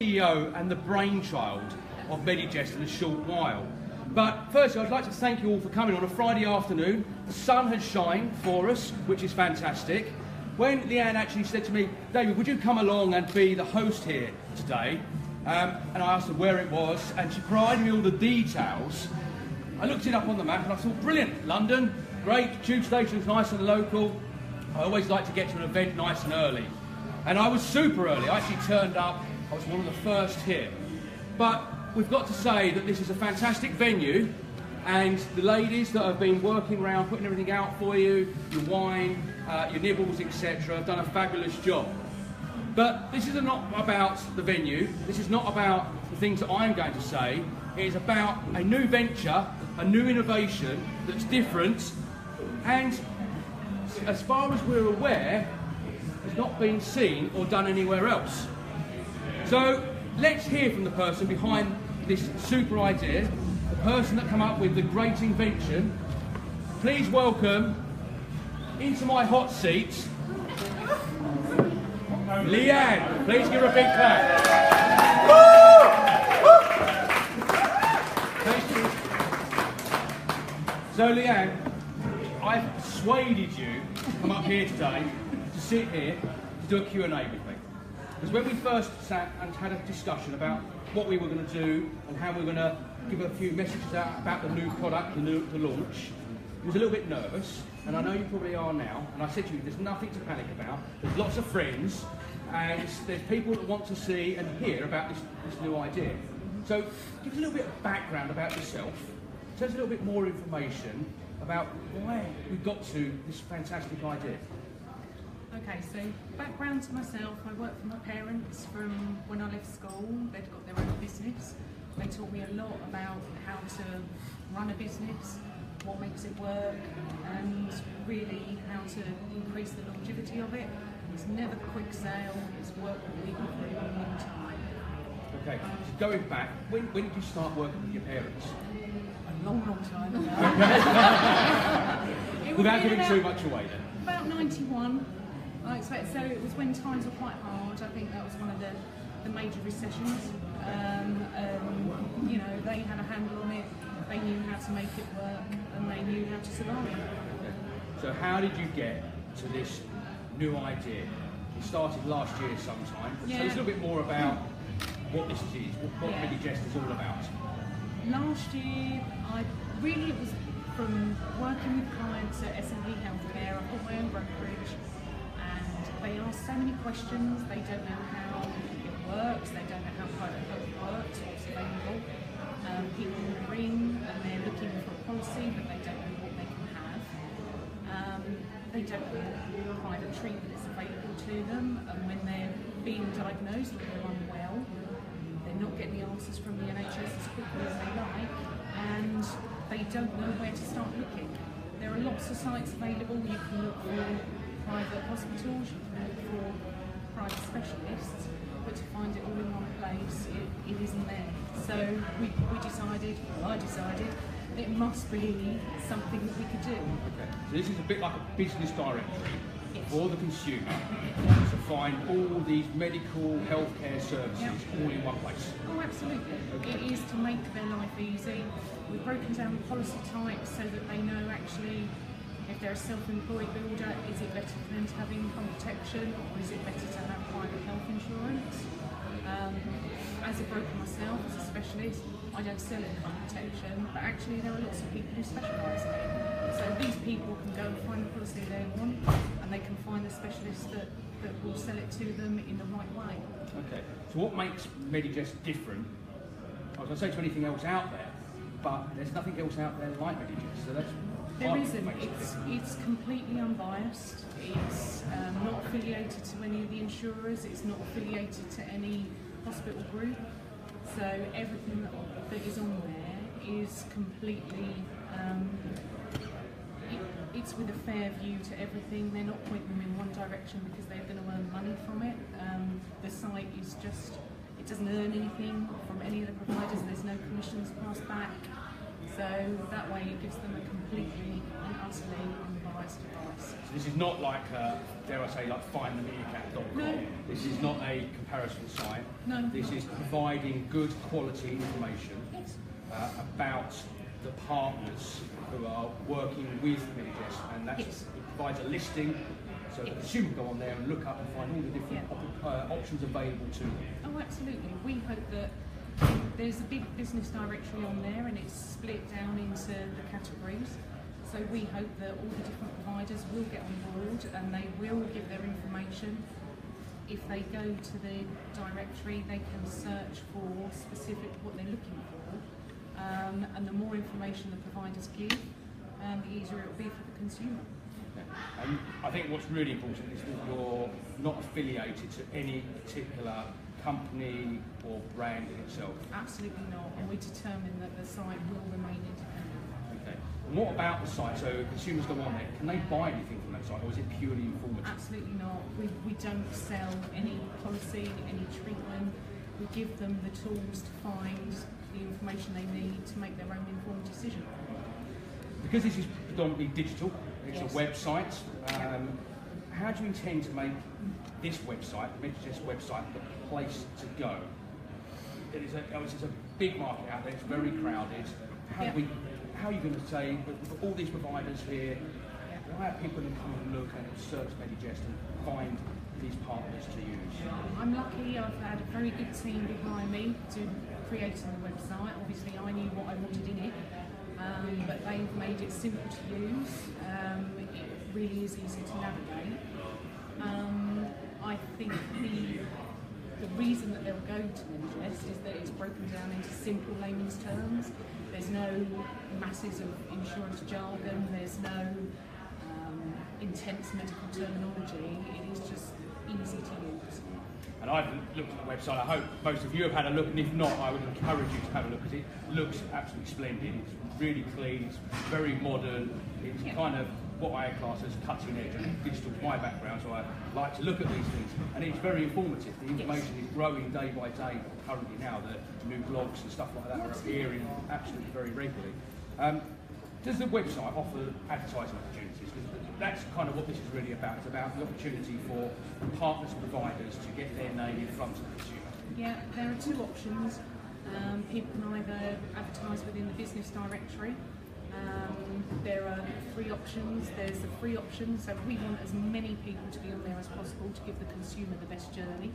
CEO and the brainchild of Medigest in a short while. But firstly, I'd like to thank you all for coming on a Friday afternoon. The sun has shined for us, which is fantastic. When Leanne actually said to me, David, would you come along and be the host here today? And I asked her where it was, and she provided me all the details. I looked it up on the map and I thought, brilliant, London, great, tube station's nice and local. I always like to get to an event nice and early. And I was super early. I actually turned up. I was one of the first here. But we've got to say that this is a fantastic venue, and the ladies that have been working around, putting everything out for you, your wine, your nibbles, etc., have done a fabulous job. But this is not about the venue. This is not about the things that I'm going to say. It is about a new venture, a new innovation that's different, and as far as we're aware, has not been seen or done anywhere else. So let's hear from the person behind this super idea, the person that came up with the great invention. Please welcome into my hot seat, Leanne. Please give her a big clap. So Leanne, I've persuaded you to come up here today, to sit here, to do a Q&A with me. Because when we first sat and had a discussion about what we were going to do and how we were going to give a few messages out about the new product, the launch, I was a little bit nervous, and I know you probably are now, and I said to you, there's nothing to panic about, there's lots of friends, and there's people that want to see and hear about this new idea. So give us a little bit of background about yourself, tell us a little bit more information about why we got to this fantastic idea. Okay, so background to myself, I worked for my parents from when I left school. They'd got their own business. They taught me a lot about how to run a business, what makes it work, and really how to increase the longevity of it. It's never a quick sale, it's work with people for a long, long time. Okay, so going back, when did you start working with your parents? A long, long time ago. Without giving too much away then? About 91. I expect so. It was when times were quite hard. I think that was one of the major recessions. You know, they had a handle on it. They knew how to make it work, and they knew how to survive. Okay. So how did you get to this new idea? It started last year sometime. Yeah. Tell us a little bit more about what this is, what Medigest is all about. Last year, it was from working with clients at S&P Healthcare. I've got my own brokerage. They ask so many questions, they don't know how it works, they don't know how private health works, what's available. People ring and they're looking for a policy, but they don't know what they can have. They don't know what private treatment is available to them, and when they're being diagnosed or they're unwell, they're not getting the answers from the NHS as quickly as they like, and they don't know where to start looking. There are lots of sites available. You can look for private hospitals, you can look for private specialists, but to find it all in one place, it isn't there. So I decided that it must be something that we could do. Okay. So this is a bit like a business directory for the consumer to find all these medical healthcare services all in one place. Oh, absolutely. Okay. It is to make their life easy. We've broken down the policy types so that they know actually if they're a self-employed builder, is it better for them to have income protection, or is it better to have private health insurance? As a broker myself, as a specialist, I don't sell income protection, but actually there are lots of people who specialise in it. So these people can go and find the policy they want, and they can find the specialist that will sell it to them in the right way. Okay, so what makes Medigest different? I was going to say to anything else out there, but there's nothing else out there like Medigest, so that's there isn't. It's completely unbiased. It's not affiliated to any of the insurers. It's not affiliated to any hospital group. So everything that is on there is completely. It's with a fair view to everything. They're not pointing them in one direction because they're going to earn money from it. The site is just. It doesn't earn anything from any of the providers. There's no commissions passed back. So that way it gives them a completely and utterly unbiased advice. So this is not like, dare I say, like findthemeerkat.com. No. This is not a comparison site. No. This is providing good quality information Yes. about the partners who are working with Medigest, and that's, Yes. it provides a listing so the consumer can go on there and look up and find all the different options available to them. Oh, absolutely. We hope that there's a big business directory on there and it's split down into the categories. So we hope that all the different providers will get on board and they will give their information. If they go to the directory, they can search for specific what they're looking for. And the more information the providers give, the easier it will be for the consumer. And I think what's really important is that you're not affiliated to any particular company or brand in itself. Absolutely not, and we determine that the site will remain independent. Okay. And what about the site? So consumers go on there, can they buy anything from that site, or is it purely informative? Absolutely not. We don't sell any policy, any treatment. We give them the tools to find the information they need to make their own informed decision. Because this is predominantly digital, it's Yes. a website, how do you intend to make this website, the Medigest website, the place to go? It's a big market out there, it's very crowded. How are you going to say, with all these providers here, why are people going to come and look and search Medigest and find these partners to use? I'm lucky, I've had a very good team behind me to creating the website. Obviously I knew what I wanted in it, but they've made it simple to use. It really is easy to navigate. I think the reason that they'll go to Medigest is that it's broken down into simple layman's terms. There's no masses of insurance jargon, there's no intense medical terminology, it is just easy to use. And I've looked at the website, I hope most of you have had a look, and if not, I would encourage you to have a look, because it looks absolutely splendid. It's really clean, it's very modern, it's kind of what I class as cutting edge, and digital is my background, so I like to look at these things, and it's very informative. The information is growing day by day currently now, the new blogs and stuff like that are appearing absolutely very regularly. Does the website offer advertising opportunities? That's kind of what this is really about. It's about the opportunity for partners and providers to get their name in front of the consumer. Yeah, there are two options. People can either advertise within the business directory. There are three options. There's a free option, so we want as many people to be on there as possible to give the consumer the best journey.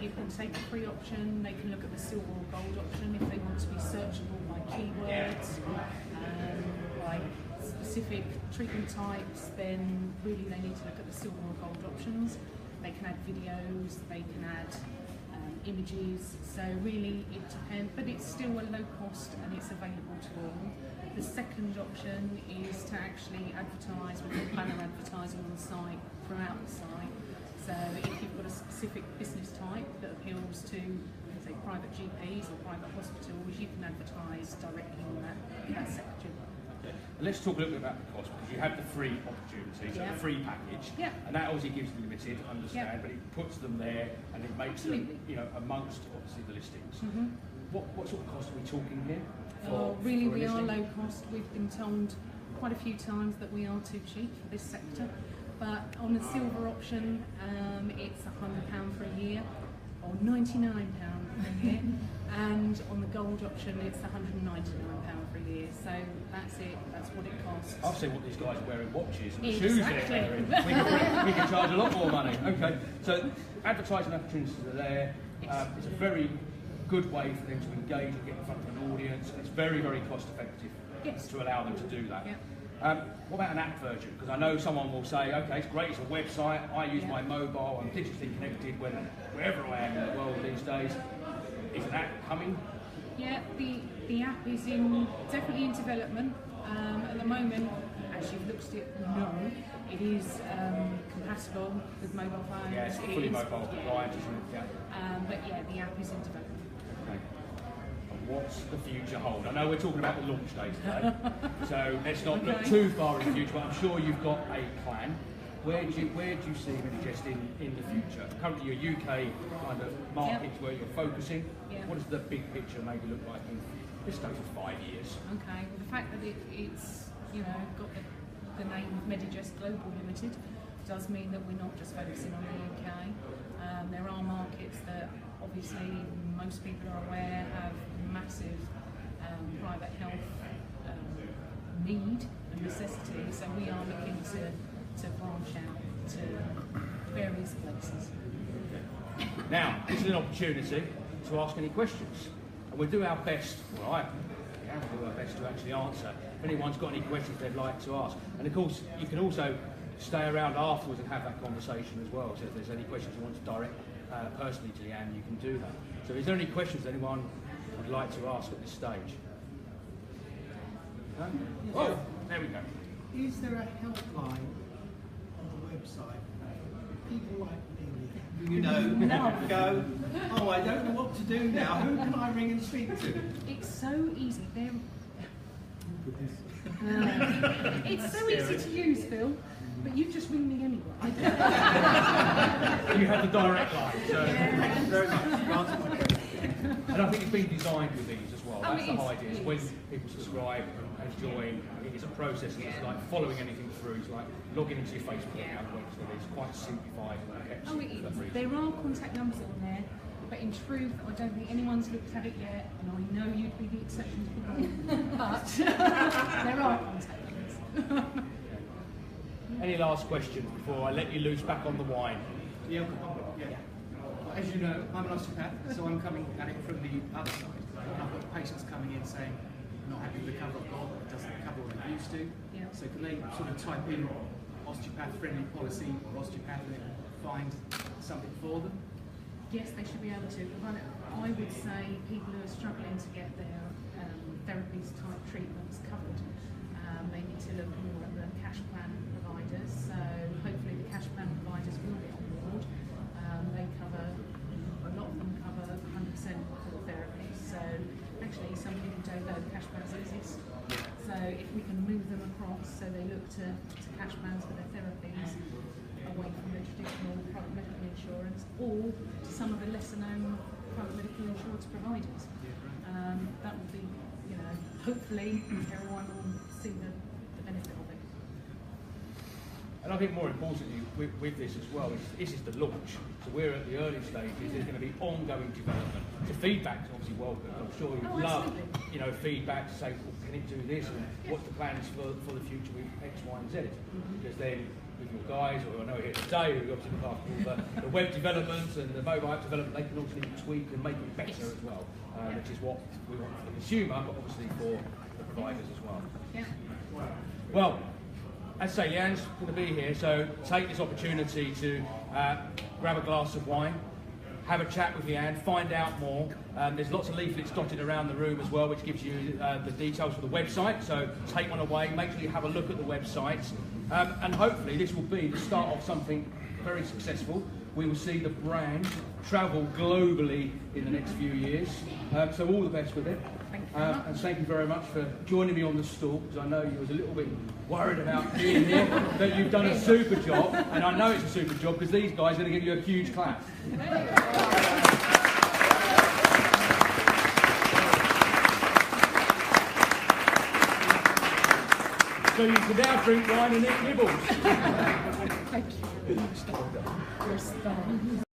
People can take the free option, they can look at the silver or gold option if they want to be searchable by keywords, like specific treatment types, then really they need to look at the silver or gold options. They can add videos, they can add images, so really it depends, but it's still a low cost and it's available to all. The second option is to actually advertise with banner advertising on the site, throughout the site. So if you've got a specific business type that appeals to, say, private GPs or private hospitals, you can advertise directly on that section. Okay. Let's talk a little bit about the cost, because you have the free opportunity, so the free package, and that obviously gives them limited, understand, but it puts them there and it makes them, amongst obviously the listings. What sort of cost are we talking here? Really, we are low cost. We've been told quite a few times that we are too cheap for this sector. But on the silver option, it's £100 for a year, or £99 for a year, and on the gold option, it's £199 for a year. So that's it. That's what it costs. I'll see what these guys are wearing watches and shoes they're wearing. We can charge a lot more money. Okay, so advertising opportunities are there. It's a very good way for them to engage and get in front of an audience, and it's very, very cost effective to allow them to do that. What about an app version? Because I know someone will say, okay, it's great, it's a website, I use my mobile, I'm digitally connected wherever I am in the world these days. Is an app coming? Yeah, the app is definitely in development. At the moment, as you've looked at it, no, it is compatible with mobile phones. Yeah, it's fully mobile compliant, isn't it? But yeah, the app is in development. Okay. What's the future hold? I know we're talking about the launch day today, so let's not look too far in the future, but I'm sure you've got a plan. Where do you see Medigest in the future? Currently your UK kind of market where you're focusing. What does the big picture maybe look like in This goes for 5 years. Okay, well the fact that it's, you know, got the name of Medigest Global Ltd does mean that we're not just focusing on the UK. There are markets that obviously most people are aware have massive private health need and necessity, so we are looking to branch out to various places. Now, this is an opportunity to ask any questions, and we'll do our best, well, we'll do our best to actually answer if anyone's got any questions they'd like to ask. And of course, you can also stay around afterwards and have that conversation as well, so if there's any questions you want to direct personally to Leanne, you can do that. So is there any questions anyone would like to ask at this stage? No? Oh, there we go. Is there a helpline on the website? People like me, you know, go, oh, I don't know what to do now. Who can I ring and speak to? It's so easy. It's so easy to use, Phil. But you just ring me anyway. You have the direct line. So. Thank you very much. You answered my question. And I think it's been designed with these as well. That's the whole idea. It's when is. people subscribe and join, it's a process, and it's like following anything through. It's like logging into your Facebook account. It's quite simplified and kept Oh, it for that is. reason. There are contact numbers on there, but in truth, I don't think anyone's looked at it yet, and I know you'd be the exception to the rule. But there are contact numbers. Any last questions before I let you loose back on the wine? Yeah. As you know, I'm an osteopath, so I'm coming at it from the other side. And I've got patients coming in saying, I'm not happy with the cover I've got, it doesn't cover what it used to. Yeah. So can they sort of type in osteopath-friendly policy or osteopath and then find something for them? Yes, they should be able to. But I would say people who are struggling to get their therapies type treatments covered, they need to look more at the cash plan providers. So hopefully the cash plan providers will be on board. They cover, a lot of them cover 100% for therapy. So actually some people don't know the cash plans exist. So if we can move them across so they look to cash plans for their therapies away from the traditional private medical insurance or to some of the lesser known private medical insurance providers. That would be, you know, hopefully everyone will see the benefit of it. And I think more importantly with this as well, this is the launch. So we're at the early stages. There's going to be ongoing development. The feedback is obviously welcome. I'm sure you'd love, you know, feedback to say, well, can it do this, and what's the plans for the future with X, Y, and Z? Because then with your guys, or I know here today, who obviously look after all the web development and the mobile app development, they can also tweak and make it better as well, which is what we want for the consumer, but obviously for the providers as well. Yeah. Well, as I say, Leanne's going to be here, so take this opportunity to grab a glass of wine, have a chat with Leanne, find out more. There's lots of leaflets dotted around the room as well, which gives you the details for the website, so take one away, make sure you have a look at the website, and hopefully this will be the start of something very successful. We will see the brand travel globally in the next few years, so all the best with it. And thank you very much for joining me on the stall, because I know you was a little bit worried about being here, but you've done a super job, and I know it's a super job because these guys are going to give you a huge clap. So you can now drink wine and eat nibbles. Thank you. You're a star.